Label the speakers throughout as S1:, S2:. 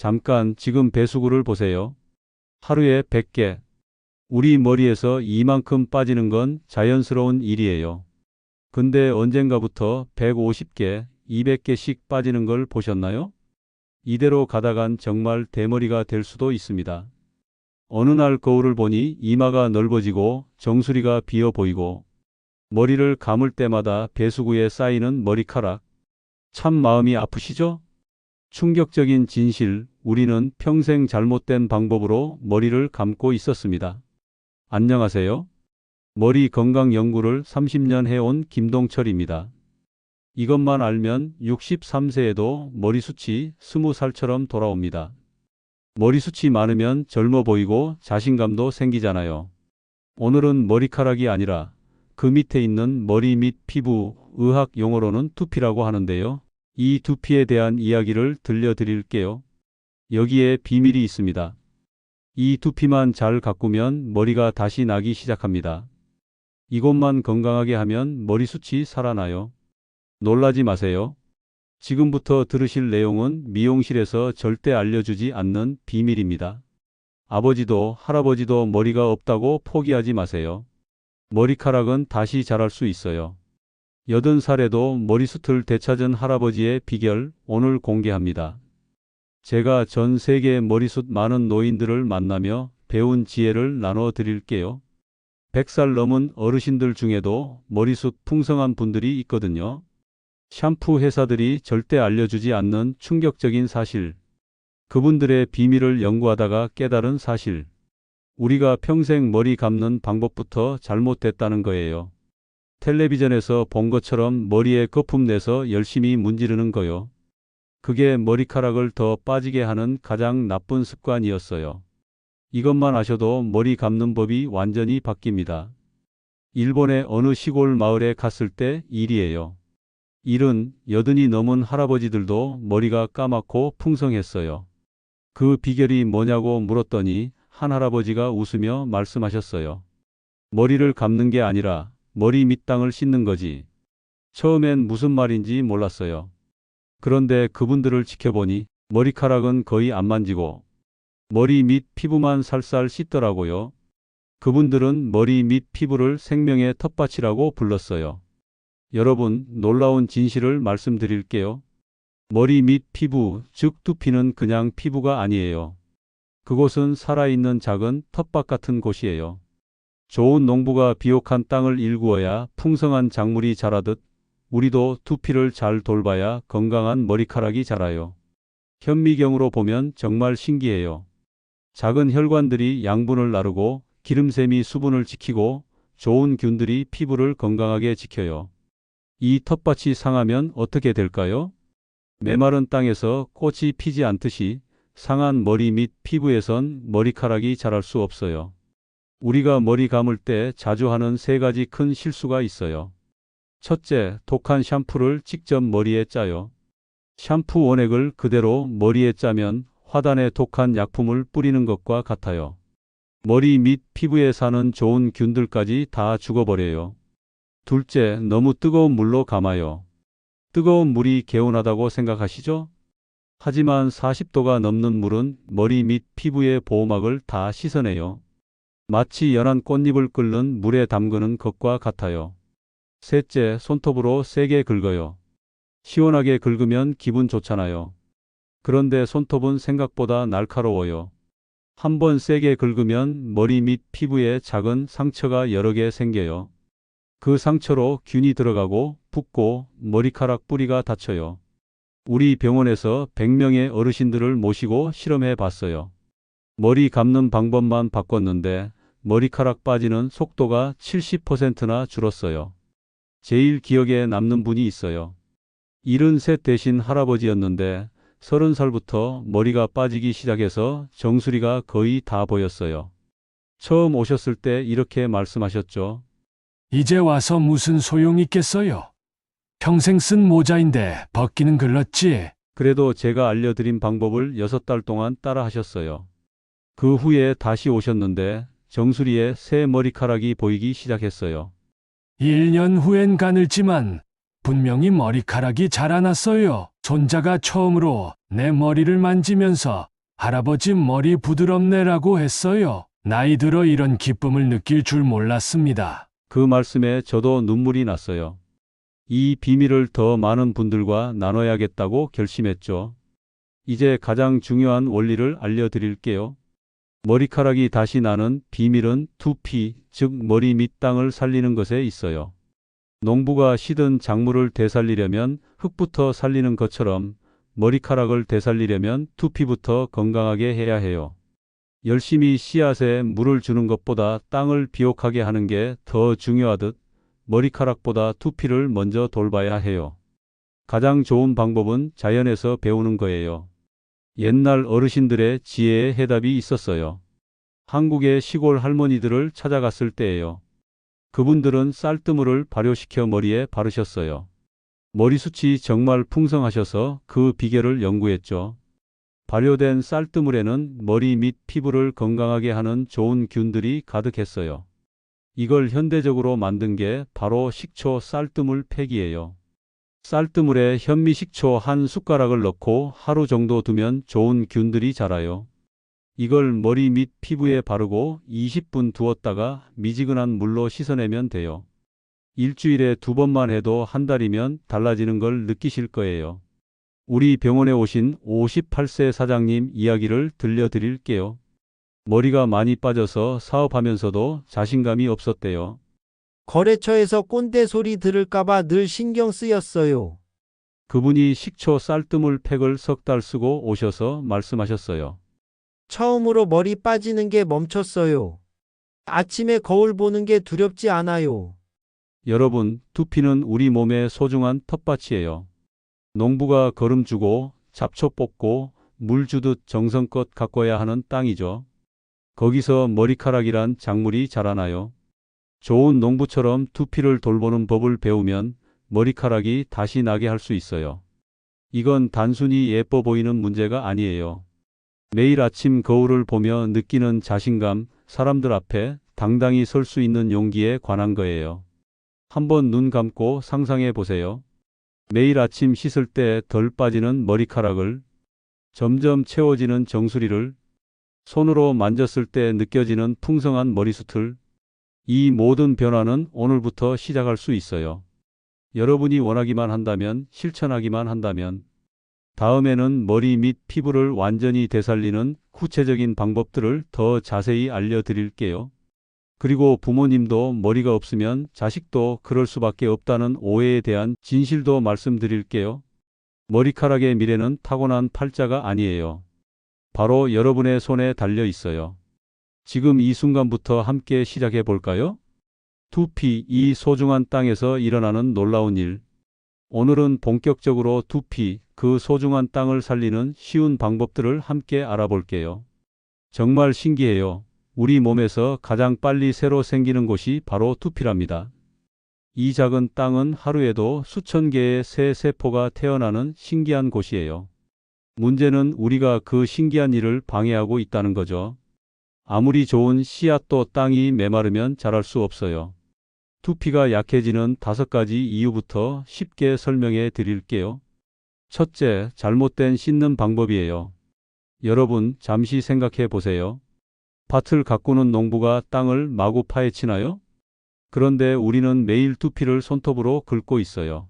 S1: 잠깐 지금 배수구를 보세요. 하루에 100개. 우리 머리에서 이만큼 빠지는 건 자연스러운 일이에요. 근데 언젠가부터 150개, 200개씩 빠지는 걸 보셨나요? 이대로 가다간 정말 대머리가 될 수도 있습니다. 어느 날 거울을 보니 이마가 넓어지고 정수리가 비어 보이고 머리를 감을 때마다 배수구에 쌓이는 머리카락. 참 마음이 아프시죠? 충격적인 진실, 우리는 평생 잘못된 방법으로 머리를 감고 있었습니다. 안녕하세요. 머리 건강 연구를 30년 해온 김동철입니다. 이것만 알면 63세에도 머리숱이 20살처럼 돌아옵니다. 머리숱이 많으면 젊어 보이고 자신감도 생기잖아요. 오늘은 머리카락이 아니라 그 밑에 있는 머리 밑 피부, 의학 용어로는 두피라고 하는데요. 이 두피에 대한 이야기를 들려드릴게요. 여기에 비밀이 있습니다. 이 두피만 잘 가꾸면 머리가 다시 나기 시작합니다. 이것만 건강하게 하면 머리숱이 살아나요. 놀라지 마세요. 지금부터 들으실 내용은 미용실에서 절대 알려주지 않는 비밀입니다. 아버지도 할아버지도 머리가 없다고 포기하지 마세요. 머리카락은 다시 자랄 수 있어요. 80살에도 머리숱을 되찾은 할아버지의 비결 오늘 공개합니다. 제가 전 세계 머리숱 많은 노인들을 만나며 배운 지혜를 나눠 드릴게요. 100살 넘은 어르신들 중에도 머리숱 풍성한 분들이 있거든요. 샴푸 회사들이 절대 알려주지 않는 충격적인 사실. 그분들의 비밀을 연구하다가 깨달은 사실. 우리가 평생 머리 감는 방법부터 잘못됐다는 거예요. 텔레비전에서 본 것처럼 머리에 거품 내서 열심히 문지르는 거요. 그게 머리카락을 더 빠지게 하는 가장 나쁜 습관이었어요. 이것만 아셔도 머리 감는 법이 완전히 바뀝니다. 일본의 어느 시골 마을에 갔을 때 일이에요. 일은 80이 넘은 할아버지들도 머리가 까맣고 풍성했어요. 그 비결이 뭐냐고 물었더니 한 할아버지가 웃으며 말씀하셨어요. 머리를 감는 게 아니라 머리 밑땅을 씻는 거지. 처음엔 무슨 말인지 몰랐어요. 그런데 그분들을 지켜보니 머리카락은 거의 안 만지고 머리 밑 피부만 살살 씻더라고요. 그분들은 머리 밑 피부를 생명의 텃밭이라고 불렀어요. 여러분, 놀라운 진실을 말씀드릴게요. 머리 밑 피부, 즉 두피는 그냥 피부가 아니에요. 그곳은 살아있는 작은 텃밭 같은 곳이에요. 좋은 농부가 비옥한 땅을 일구어야 풍성한 작물이 자라듯 우리도 두피를 잘 돌봐야 건강한 머리카락이 자라요. 현미경으로 보면 정말 신기해요. 작은 혈관들이 양분을 나르고 기름샘이 수분을 지키고 좋은 균들이 피부를 건강하게 지켜요. 이 텃밭이 상하면 어떻게 될까요? 메마른 땅에서 꽃이 피지 않듯이 상한 머리 밑 피부에선 머리카락이 자랄 수 없어요. 우리가 머리 감을 때 자주 하는 3가지 큰 실수가 있어요. 첫째, 독한 샴푸를 직접 머리에 짜요. 샴푸 원액을 그대로 머리에 짜면 화단에 독한 약품을 뿌리는 것과 같아요. 머리 밑 피부에 사는 좋은 균들까지 다 죽어버려요. 둘째, 너무 뜨거운 물로 감아요. 뜨거운 물이 개운하다고 생각하시죠? 하지만 40도가 넘는 물은 머리 밑 피부의 보호막을 다 씻어내요. 마치 연한 꽃잎을 끓는 물에 담그는 것과 같아요. 셋째, 손톱으로 세게 긁어요. 시원하게 긁으면 기분 좋잖아요. 그런데 손톱은 생각보다 날카로워요. 한번 세게 긁으면 머리 밑 피부에 작은 상처가 여러 개 생겨요. 그 상처로 균이 들어가고 붓고 머리카락 뿌리가 다쳐요. 우리 병원에서 100명의 어르신들을 모시고 실험해 봤어요. 머리 감는 방법만 바꿨는데 머리카락 빠지는 속도가 70%나 줄었어요. 제일 기억에 남는 분이 있어요. 73 되신 할아버지였는데 30살부터 머리가 빠지기 시작해서 정수리가 거의 다 보였어요. 처음 오셨을 때 이렇게 말씀하셨죠.
S2: 이제 와서 무슨 소용 있겠어요? 평생 쓴 모자인데 벗기는 글렀지.
S1: 그래도 제가 알려드린 방법을 6달 동안 따라 하셨어요. 그 후에 다시 오셨는데 정수리에 새 머리카락이 보이기 시작했어요.
S2: 1년 후엔 가늘지만 분명히 머리카락이 자라났어요. 손자가 처음으로 내 머리를 만지면서 할아버지 머리 부드럽네라고 했어요. 나이 들어 이런 기쁨을 느낄 줄 몰랐습니다.
S1: 그 말씀에 저도 눈물이 났어요. 이 비밀을 더 많은 분들과 나눠야겠다고 결심했죠. 이제 가장 중요한 원리를 알려드릴게요. 머리카락이 다시 나는 비밀은 두피, 즉 머리 밑땅을 살리는 것에 있어요. 농부가 시든 작물을 되살리려면 흙부터 살리는 것처럼 머리카락을 되살리려면 두피부터 건강하게 해야 해요. 열심히 씨앗에 물을 주는 것보다 땅을 비옥하게 하는 게 더 중요하듯 머리카락보다 두피를 먼저 돌봐야 해요. 가장 좋은 방법은 자연에서 배우는 거예요. 옛날 어르신들의 지혜의 해답이 있었어요. 한국의 시골 할머니들을 찾아갔을 때예요. 그분들은 쌀뜨물을 발효시켜 머리에 바르셨어요. 머리숱이 정말 풍성하셔서 그 비결을 연구했죠. 발효된 쌀뜨물에는 머리 및 피부를 건강하게 하는 좋은 균들이 가득했어요. 이걸 현대적으로 만든 게 바로 식초 쌀뜨물 팩이에요. 쌀뜨물에 현미식초 한 숟가락을 넣고 하루 정도 두면 좋은 균들이 자라요. 이걸 머리 및 피부에 바르고 20분 두었다가 미지근한 물로 씻어내면 돼요. 일주일에 2번만 해도 한 달이면 달라지는 걸 느끼실 거예요. 우리 병원에 오신 58세 사장님 이야기를 들려드릴게요. 머리가 많이 빠져서 사업하면서도 자신감이 없었대요.
S3: 거래처에서 꼰대 소리 들을까봐 늘 신경 쓰였어요.
S1: 그분이 식초 쌀뜨물 팩을 3달 쓰고 오셔서 말씀하셨어요.
S3: 처음으로 머리 빠지는 게 멈췄어요. 아침에 거울 보는 게 두렵지 않아요.
S1: 여러분, 두피는 우리 몸의 소중한 텃밭이에요. 농부가 거름 주고 잡초 뽑고 물 주듯 정성껏 가꿔야 하는 땅이죠. 거기서 머리카락이란 작물이 자라나요. 좋은 농부처럼 두피를 돌보는 법을 배우면 머리카락이 다시 나게 할 수 있어요. 이건 단순히 예뻐 보이는 문제가 아니에요. 매일 아침 거울을 보며 느끼는 자신감, 사람들 앞에 당당히 설 수 있는 용기에 관한 거예요. 한번 눈 감고 상상해 보세요. 매일 아침 씻을 때 덜 빠지는 머리카락을, 점점 채워지는 정수리를, 손으로 만졌을 때 느껴지는 풍성한 머리숱을, 이 모든 변화는 오늘부터 시작할 수 있어요. 여러분이 원하기만 한다면, 실천하기만 한다면, 다음에는 머리 및 피부를 완전히 되살리는 구체적인 방법들을 더 자세히 알려드릴게요. 그리고 부모님도 머리가 없으면 자식도 그럴 수밖에 없다는 오해에 대한 진실도 말씀드릴게요. 머리카락의 미래는 타고난 팔자가 아니에요. 바로 여러분의 손에 달려 있어요. 지금 이 순간부터 함께 시작해 볼까요? 두피, 이 소중한 땅에서 일어나는 놀라운 일. 오늘은 본격적으로 두피, 그 소중한 땅을 살리는 쉬운 방법들을 함께 알아볼게요. 정말 신기해요. 우리 몸에서 가장 빨리 새로 생기는 곳이 바로 두피랍니다. 이 작은 땅은 하루에도 수천 개의 새 세포가 태어나는 신기한 곳이에요. 문제는 우리가 그 신기한 일을 방해하고 있다는 거죠. 아무리 좋은 씨앗도 땅이 메마르면 자랄 수 없어요. 두피가 약해지는 5가지 이유부터 쉽게 설명해 드릴게요. 첫째, 잘못된 씻는 방법이에요. 여러분, 잠시 생각해 보세요. 밭을 가꾸는 농부가 땅을 마구 파헤치나요? 그런데 우리는 매일 두피를 손톱으로 긁고 있어요.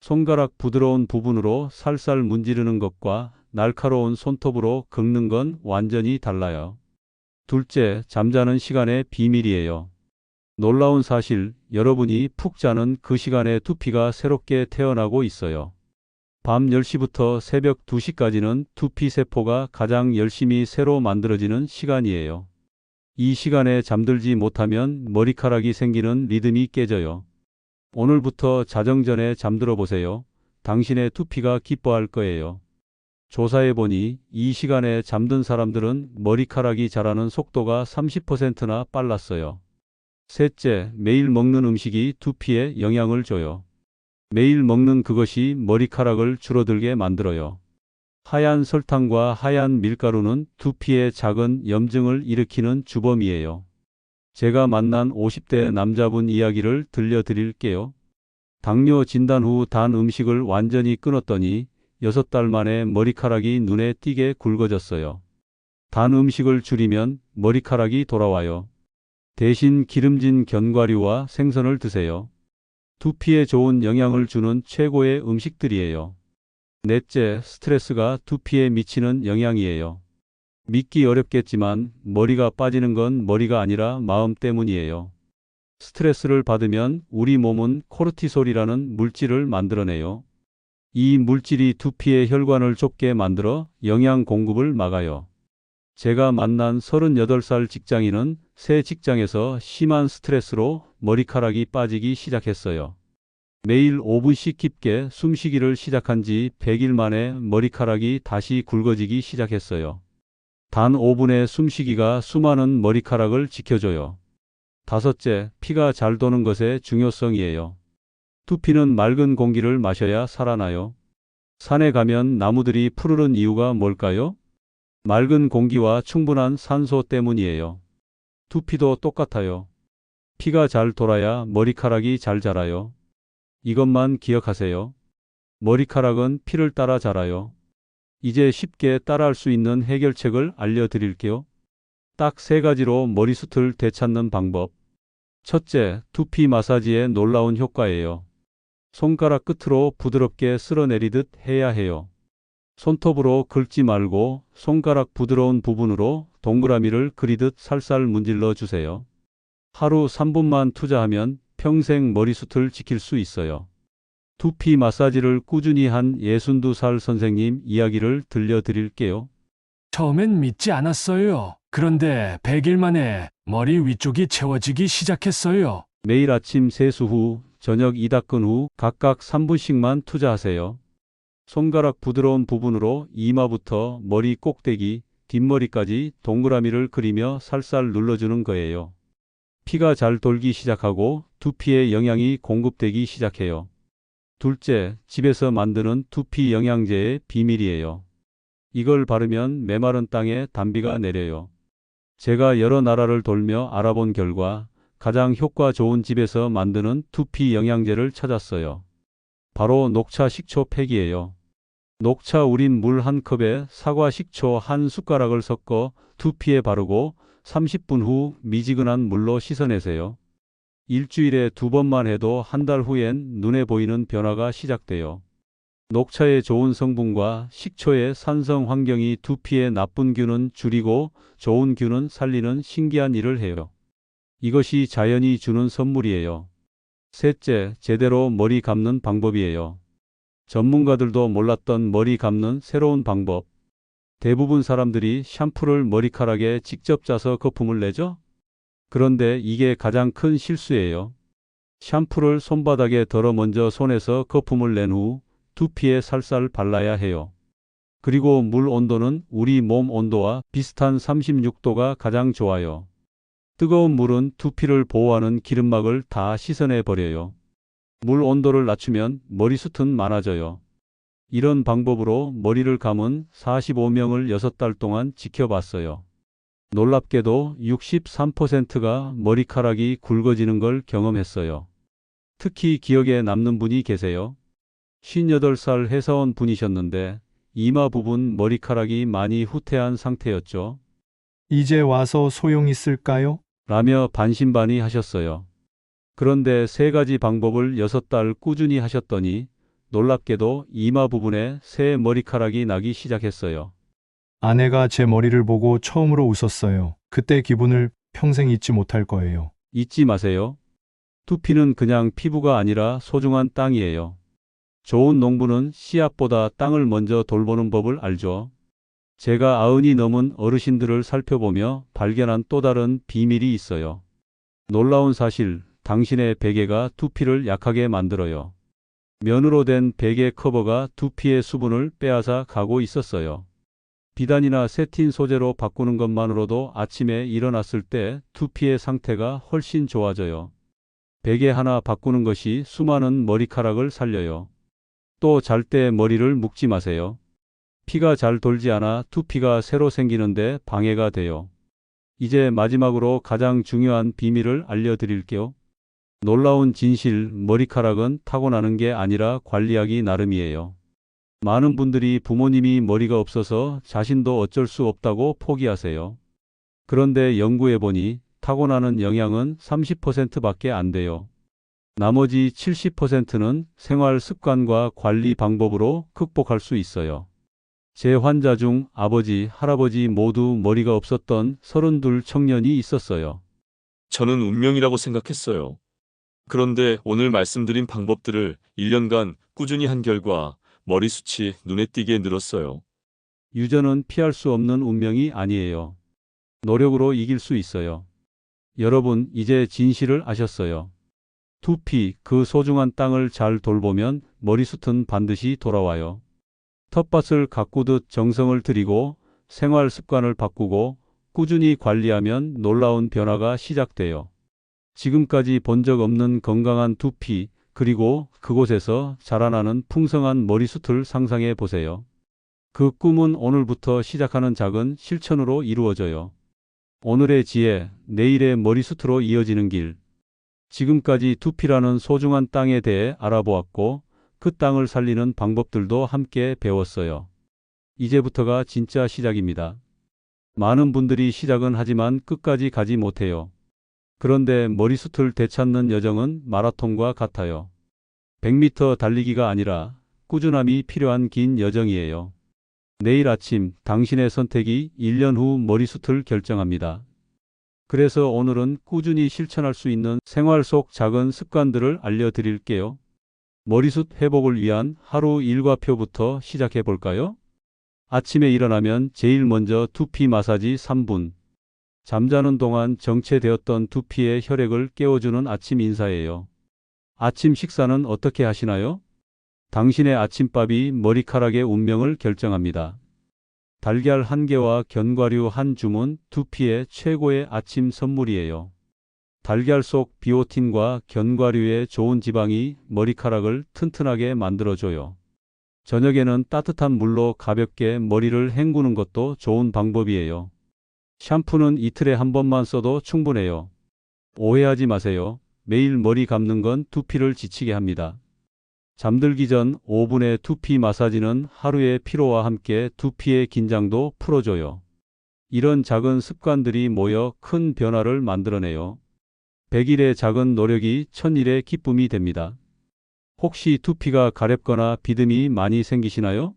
S1: 손가락 부드러운 부분으로 살살 문지르는 것과 날카로운 손톱으로 긁는 건 완전히 달라요. 둘째, 잠자는 시간의 비밀이에요. 놀라운 사실, 여러분이 푹 자는 그 시간에 두피가 새롭게 태어나고 있어요. 밤 10시부터 새벽 2시까지는 두피 세포가 가장 열심히 새로 만들어지는 시간이에요. 이 시간에 잠들지 못하면 머리카락이 생기는 리듬이 깨져요. 오늘부터 자정 전에 잠들어 보세요. 당신의 두피가 기뻐할 거예요. 조사해 보니 이 시간에 잠든 사람들은 머리카락이 자라는 속도가 30%나 빨랐어요. 셋째, 매일 먹는 음식이 두피에 영향을 줘요. 매일 먹는 그것이 머리카락을 줄어들게 만들어요. 하얀 설탕과 하얀 밀가루는 두피에 작은 염증을 일으키는 주범이에요. 제가 만난 50대 남자분 이야기를 들려드릴게요. 당뇨 진단 후 단 음식을 완전히 끊었더니 6달 만에 머리카락이 눈에 띄게 굵어졌어요. 단 음식을 줄이면 머리카락이 돌아와요. 대신 기름진 견과류와 생선을 드세요. 두피에 좋은 영향을 주는 최고의 음식들이에요. 넷째, 스트레스가 두피에 미치는 영향이에요. 믿기 어렵겠지만 머리가 빠지는 건 머리가 아니라 마음 때문이에요. 스트레스를 받으면 우리 몸은 코르티솔이라는 물질을 만들어내요. 이 물질이 두피의 혈관을 좁게 만들어 영양 공급을 막아요. 제가 만난 38살 직장인은 새 직장에서 심한 스트레스로 머리카락이 빠지기 시작했어요. 매일 5분씩 깊게 숨쉬기를 시작한 지 100일 만에 머리카락이 다시 굵어지기 시작했어요. 단 5분의 숨쉬기가 수많은 머리카락을 지켜줘요. 다섯째, 피가 잘 도는 것의 중요성이에요. 두피는 맑은 공기를 마셔야 살아나요. 산에 가면 나무들이 푸르른 이유가 뭘까요? 맑은 공기와 충분한 산소 때문이에요. 두피도 똑같아요. 피가 잘 돌아야 머리카락이 잘 자라요. 이것만 기억하세요. 머리카락은 피를 따라 자라요. 이제 쉽게 따라할 수 있는 해결책을 알려드릴게요. 딱 3가지로 머리숱을 되찾는 방법. 첫째, 두피 마사지의 놀라운 효과예요. 손가락 끝으로 부드럽게 쓸어내리듯 해야 해요. 손톱으로 긁지 말고 손가락 부드러운 부분으로 동그라미를 그리듯 살살 문질러 주세요. 하루 3분만 투자하면 평생 머리숱을 지킬 수 있어요. 두피 마사지를 꾸준히 한 62살 선생님 이야기를 들려드릴게요.
S2: 처음엔 믿지 않았어요. 그런데 100일 만에 머리 위쪽이 채워지기 시작했어요.
S1: 매일 아침 세수 후, 저녁 이 닦은 후 각각 3분씩만 투자하세요. 손가락 부드러운 부분으로 이마부터 머리 꼭대기, 뒷머리까지 동그라미를 그리며 살살 눌러주는 거예요. 피가 잘 돌기 시작하고 두피에 영양이 공급되기 시작해요. 둘째, 집에서 만드는 두피 영양제의 비밀이에요. 이걸 바르면 메마른 땅에 단비가 내려요. 제가 여러 나라를 돌며 알아본 결과 가장 효과 좋은 집에서 만드는 두피 영양제를 찾았어요. 바로 녹차 식초 팩이에요. 녹차 우린 물 1컵에 사과 식초 1숟가락을 섞어 두피에 바르고 30분 후 미지근한 물로 씻어내세요. 일주일에 2번만 해도 한 달 후엔 눈에 보이는 변화가 시작돼요. 녹차의 좋은 성분과 식초의 산성 환경이 두피의 나쁜 균은 줄이고 좋은 균은 살리는 신기한 일을 해요. 이것이 자연이 주는 선물이에요. 셋째, 제대로 머리 감는 방법이에요. 전문가들도 몰랐던 머리 감는 새로운 방법. 대부분 사람들이 샴푸를 머리카락에 직접 짜서 거품을 내죠? 그런데 이게 가장 큰 실수예요. 샴푸를 손바닥에 덜어 먼저 손에서 거품을 낸 후 두피에 살살 발라야 해요. 그리고 물 온도는 우리 몸 온도와 비슷한 36도가 가장 좋아요. 뜨거운 물은 두피를 보호하는 기름막을 다 씻어내 버려요. 물 온도를 낮추면 머리숱은 많아져요. 이런 방법으로 머리를 감은 45명을 6달 동안 지켜봤어요. 놀랍게도 63%가 머리카락이 굵어지는 걸 경험했어요. 특히 기억에 남는 분이 계세요. 58살 회사원 분이셨는데 이마 부분 머리카락이 많이 후퇴한 상태였죠.
S4: 이제 와서 소용있을까요?
S1: 라며 반신반의하셨어요. 그런데 3가지 방법을 6달 꾸준히 하셨더니 놀랍게도 이마 부분에 새 머리카락이 나기 시작했어요.
S4: 아내가 제 머리를 보고 처음으로 웃었어요. 그때 기분을 평생 잊지 못할 거예요.
S1: 잊지 마세요. 두피는 그냥 피부가 아니라 소중한 땅이에요. 좋은 농부는 씨앗보다 땅을 먼저 돌보는 법을 알죠. 제가 90이 넘은 어르신들을 살펴보며 발견한 또 다른 비밀이 있어요. 놀라운 사실, 당신의 베개가 두피를 약하게 만들어요. 면으로 된 베개 커버가 두피의 수분을 빼앗아 가고 있었어요. 비단이나 세틴 소재로 바꾸는 것만으로도 아침에 일어났을 때 두피의 상태가 훨씬 좋아져요. 베개 하나 바꾸는 것이 수많은 머리카락을 살려요. 또 잘 때 머리를 묶지 마세요. 피가 잘 돌지 않아 두피가 새로 생기는데 방해가 돼요. 이제 마지막으로 가장 중요한 비밀을 알려드릴게요. 놀라운 진실, 머리카락은 타고나는 게 아니라 관리하기 나름이에요. 많은 분들이 부모님이 머리가 없어서 자신도 어쩔 수 없다고 포기하세요. 그런데 연구해 보니 타고나는 영향은 30%밖에 안 돼요. 나머지 70%는 생활 습관과 관리 방법으로 극복할 수 있어요. 제 환자 중 아버지, 할아버지 모두 머리가 없었던 32 청년이 있었어요.
S5: 저는 운명이라고 생각했어요. 그런데 오늘 말씀드린 방법들을 1년간 꾸준히 한 결과 머리숱이 눈에 띄게 늘었어요.
S1: 유전은 피할 수 없는 운명이 아니에요. 노력으로 이길 수 있어요. 여러분, 이제 진실을 아셨어요. 두피, 그 소중한 땅을 잘 돌보면 머리숱은 반드시 돌아와요. 텃밭을 가꾸듯 정성을 들이고 생활 습관을 바꾸고 꾸준히 관리하면 놀라운 변화가 시작돼요. 지금까지 본 적 없는 건강한 두피, 그리고 그곳에서 자라나는 풍성한 머리숱을 상상해 보세요. 그 꿈은 오늘부터 시작하는 작은 실천으로 이루어져요. 오늘의 지혜, 내일의 머리숱으로 이어지는 길. 지금까지 두피라는 소중한 땅에 대해 알아보았고, 그 땅을 살리는 방법들도 함께 배웠어요. 이제부터가 진짜 시작입니다. 많은 분들이 시작은 하지만 끝까지 가지 못해요. 그런데 머리숱을 되찾는 여정은 마라톤과 같아요. 100m 달리기가 아니라 꾸준함이 필요한 긴 여정이에요. 내일 아침 당신의 선택이 1년 후 머리숱을 결정합니다. 그래서 오늘은 꾸준히 실천할 수 있는 생활 속 작은 습관들을 알려드릴게요. 머리숱 회복을 위한 하루 일과표부터 시작해 볼까요? 아침에 일어나면 제일 먼저 두피 마사지 3분. 잠자는 동안 정체되었던 두피의 혈액을 깨워주는 아침 인사예요. 아침 식사는 어떻게 하시나요? 당신의 아침밥이 머리카락의 운명을 결정합니다. 달걀 1개와 견과류 1주문, 두피의 최고의 아침 선물이에요. 달걀 속 비오틴과 견과류의 좋은 지방이 머리카락을 튼튼하게 만들어줘요. 저녁에는 따뜻한 물로 가볍게 머리를 헹구는 것도 좋은 방법이에요. 샴푸는 이틀에 한 번만 써도 충분해요. 오해하지 마세요. 매일 머리 감는 건 두피를 지치게 합니다. 잠들기 전 5분의 두피 마사지는 하루의 피로와 함께 두피의 긴장도 풀어줘요. 이런 작은 습관들이 모여 큰 변화를 만들어내요. 100일의 작은 노력이 1000일의 기쁨이 됩니다. 혹시 두피가 가렵거나 비듬이 많이 생기시나요?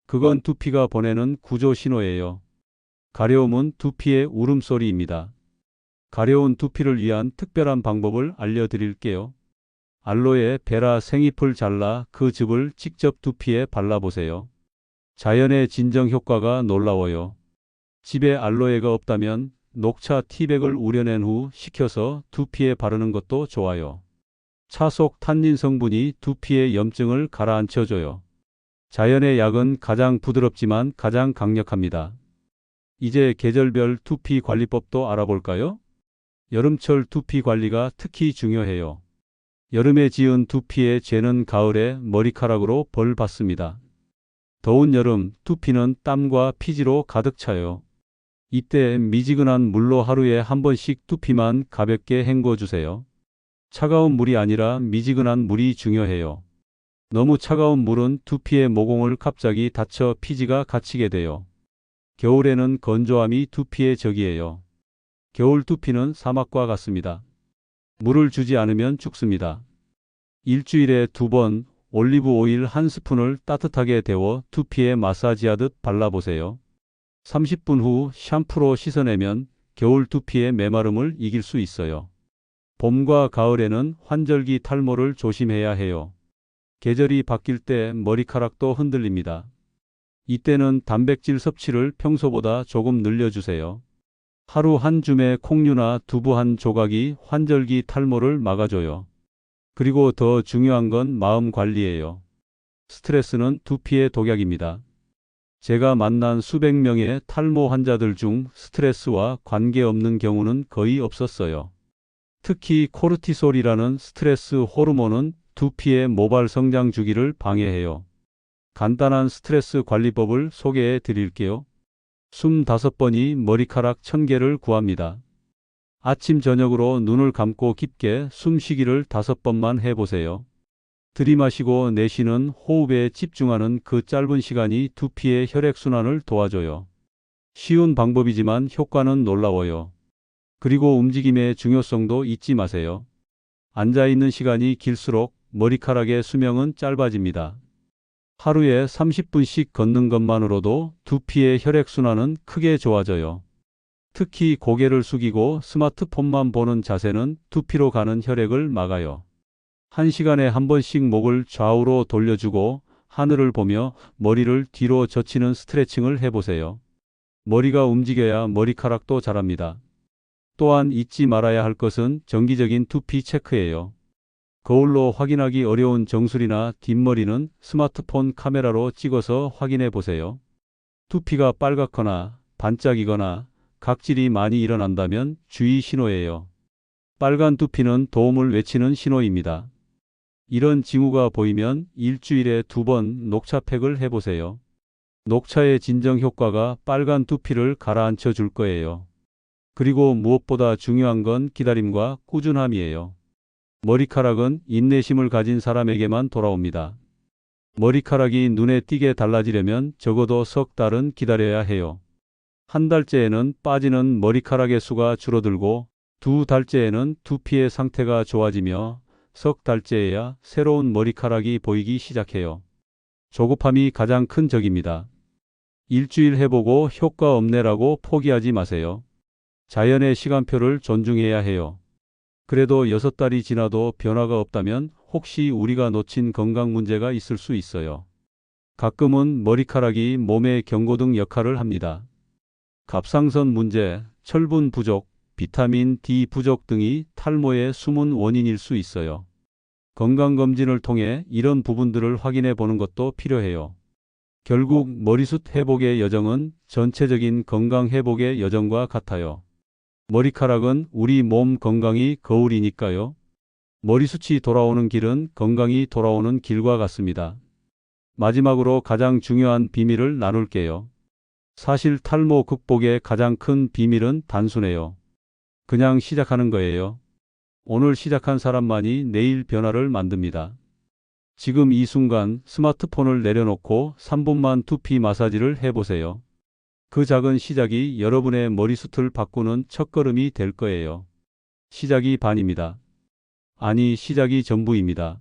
S1: 그건 두피가 보내는 구조 신호예요. 가려움은 두피의 울음소리입니다. 가려운 두피를 위한 특별한 방법을 알려드릴게요. 알로에 베라 생잎을 잘라 그 즙을 직접 두피에 발라보세요. 자연의 진정 효과가 놀라워요. 집에 알로에가 없다면 녹차 티백을 우려낸 후 식혀서 두피에 바르는 것도 좋아요. 차 속 탄닌 성분이 두피의 염증을 가라앉혀줘요. 자연의 약은 가장 부드럽지만 가장 강력합니다. 이제 계절별 두피 관리법도 알아볼까요? 여름철 두피 관리가 특히 중요해요. 여름에 지은 두피의 죄는 가을에 머리카락으로 벌 받습니다. 더운 여름 두피는 땀과 피지로 가득 차요. 이때 미지근한 물로 하루에 한 번씩 두피만 가볍게 헹궈주세요. 차가운 물이 아니라 미지근한 물이 중요해요. 너무 차가운 물은 두피의 모공을 갑자기 닫혀 피지가 갇히게 돼요. 겨울에는 건조함이 두피의 적이에요. 겨울 두피는 사막과 같습니다. 물을 주지 않으면 죽습니다. 일주일에 2번 올리브 오일 1스푼을 따뜻하게 데워 두피에 마사지하듯 발라보세요. 30분 후 샴푸로 씻어내면 겨울 두피의 메마름을 이길 수 있어요. 봄과 가을에는 환절기 탈모를 조심해야 해요. 계절이 바뀔 때 머리카락도 흔들립니다. 이때는 단백질 섭취를 평소보다 조금 늘려주세요. 하루 한 줌의 콩류나 두부 한 조각이 환절기 탈모를 막아줘요. 그리고 더 중요한 건 마음 관리예요. 스트레스는 두피의 독약입니다. 제가 만난 수백 명의 탈모 환자들 중 스트레스와 관계없는 경우는 거의 없었어요. 특히 코르티솔이라는 스트레스 호르몬은 두피의 모발 성장 주기를 방해해요. 간단한 스트레스 관리법을 소개해 드릴게요. 숨 5번이 머리카락 1000개를 구합니다. 아침 저녁으로 눈을 감고 깊게 숨쉬기를 5번만 해보세요. 들이마시고 내쉬는 호흡에 집중하는 그 짧은 시간이 두피의 혈액순환을 도와줘요. 쉬운 방법이지만 효과는 놀라워요. 그리고 움직임의 중요성도 잊지 마세요. 앉아있는 시간이 길수록 머리카락의 수명은 짧아집니다. 하루에 30분씩 걷는 것만으로도 두피의 혈액순환은 크게 좋아져요. 특히 고개를 숙이고 스마트폰만 보는 자세는 두피로 가는 혈액을 막아요. 1시간에 한 번씩 목을 좌우로 돌려주고 하늘을 보며 머리를 뒤로 젖히는 스트레칭을 해보세요. 머리가 움직여야 머리카락도 자랍니다. 또한 잊지 말아야 할 것은 정기적인 두피 체크예요. 거울로 확인하기 어려운 정수리나 뒷머리는 스마트폰 카메라로 찍어서 확인해 보세요. 두피가 빨갛거나 반짝이거나 각질이 많이 일어난다면 주의 신호예요. 빨간 두피는 도움을 외치는 신호입니다. 이런 징후가 보이면 일주일에 2번 녹차팩을 해보세요. 녹차의 진정 효과가 빨간 두피를 가라앉혀 줄 거예요. 그리고 무엇보다 중요한 건 기다림과 꾸준함이에요. 머리카락은 인내심을 가진 사람에게만 돌아옵니다. 머리카락이 눈에 띄게 달라지려면 적어도 석 달은 기다려야 해요. 한 달째에는 빠지는 머리카락의 수가 줄어들고 2달째에는 두피의 상태가 좋아지며 석 달째에야 새로운 머리카락이 보이기 시작해요. 조급함이 가장 큰 적입니다. 일주일 해보고 효과 없네라고 포기하지 마세요. 자연의 시간표를 존중해야 해요. 그래도 6달이 지나도 변화가 없다면 혹시 우리가 놓친 건강 문제가 있을 수 있어요. 가끔은 머리카락이 몸의 경고등 역할을 합니다. 갑상선 문제, 철분 부족, 비타민 D 부족 등이 탈모의 숨은 원인일 수 있어요. 건강검진을 통해 이런 부분들을 확인해 보는 것도 필요해요. 결국 머리숱 회복의 여정은 전체적인 건강 회복의 여정과 같아요. 머리카락은 우리 몸 건강이 거울이니까요. 머리숱이 돌아오는 길은 건강이 돌아오는 길과 같습니다. 마지막으로 가장 중요한 비밀을 나눌게요. 사실 탈모 극복의 가장 큰 비밀은 단순해요. 그냥 시작하는 거예요. 오늘 시작한 사람만이 내일 변화를 만듭니다. 지금 이 순간 스마트폰을 내려놓고 3분만 두피 마사지를 해보세요. 그 작은 시작이 여러분의 머리숱을 바꾸는 첫걸음이 될 거예요. 시작이 반입니다. 아니, 시작이 전부입니다.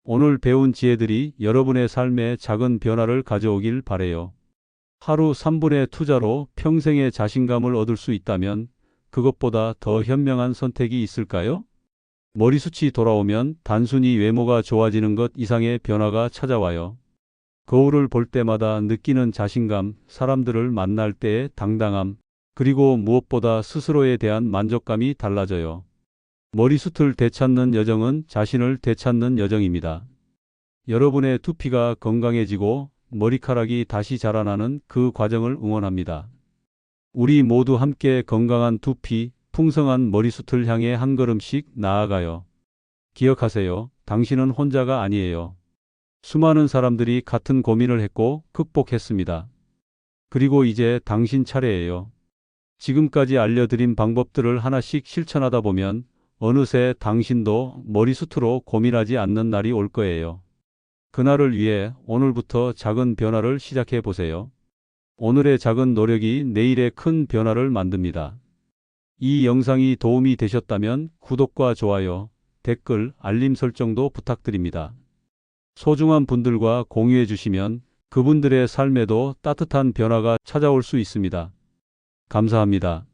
S1: 오늘 배운 지혜들이 여러분의 삶에 작은 변화를 가져오길 바래요. 하루 3분의 투자로 평생의 자신감을 얻을 수 있다면 그것보다 더 현명한 선택이 있을까요? 머리숱이 돌아오면 단순히 외모가 좋아지는 것 이상의 변화가 찾아와요. 거울을 볼 때마다 느끼는 자신감, 사람들을 만날 때의 당당함, 그리고 무엇보다 스스로에 대한 만족감이 달라져요. 머리숱을 되찾는 여정은 자신을 되찾는 여정입니다. 여러분의 두피가 건강해지고 머리카락이 다시 자라나는 그 과정을 응원합니다. 우리 모두 함께 건강한 두피, 풍성한 머리숱을 향해 한 걸음씩 나아가요. 기억하세요. 당신은 혼자가 아니에요. 수많은 사람들이 같은 고민을 했고 극복했습니다. 그리고 이제 당신 차례예요. 지금까지 알려드린 방법들을 하나씩 실천하다 보면 어느새 당신도 머리숱으로 고민하지 않는 날이 올 거예요. 그날을 위해 오늘부터 작은 변화를 시작해 보세요. 오늘의 작은 노력이 내일의 큰 변화를 만듭니다. 이 영상이 도움이 되셨다면 구독과 좋아요, 댓글, 알림 설정도 부탁드립니다. 소중한 분들과 공유해 주시면 그분들의 삶에도 따뜻한 변화가 찾아올 수 있습니다. 감사합니다.